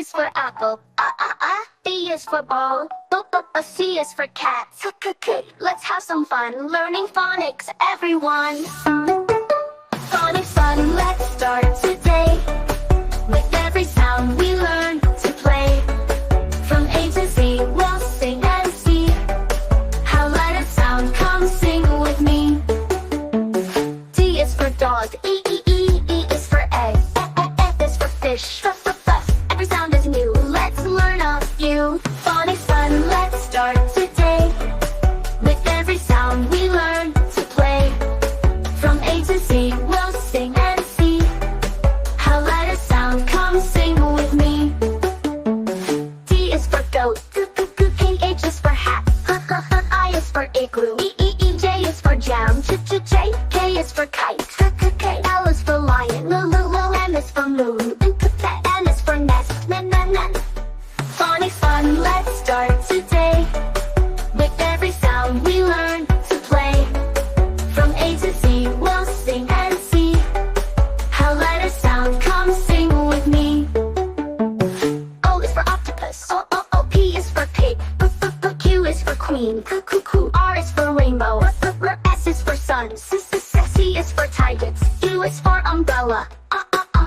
is for apple. B is for ball. C is for cat. Let's have some fun learning phonics, everyone. Phonics fun, let's start today. With every sound we learn to play. From A to Z, we'll sing and see how letters sound. Come sing with me. D is for dog. E is for egg. F is for fish. Every sound is new. Let's learn a few. Phonics fun, let's start today. With every sound we learn to play. From A to Z, we'll sing and see how letters sound. Come sing with me. D is for goat. H is for hat. I is for igloo. J is for jam. K is for kite. L is for lion. M is for moon. N is for nest. Phonics fun, let's start today. With every sound we learn to play. From A to Z, we'll sing and see how letters sound. Come sing with me. O is for octopus. P is for pig. Q is for queen. R is for rainbow. S is for sun. C is for tiger. U is for umbrella.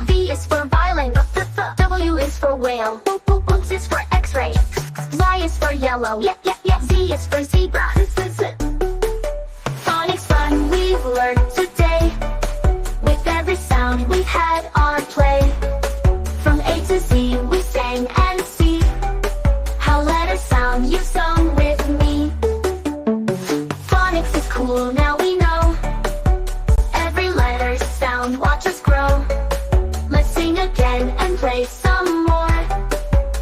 V is for violin. W is for whale. X is for X-ray. Y is for yellow. Z is for zebra. Phonics fun we've learned today. With every sound we've had our play. From A to Z we sang and see how letters sound. You sung with me. Phonics is cool, now we know. Every letter sound, watch us grow. Let's sing again and play some more.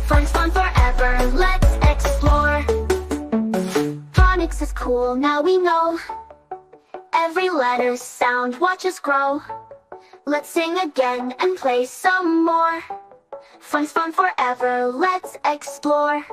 Fun's fun forever, let's explore. Phonics is cool, now we know. Every letter sound, watch us grow. Let's sing again and play some more. Fun's fun forever, let's explore.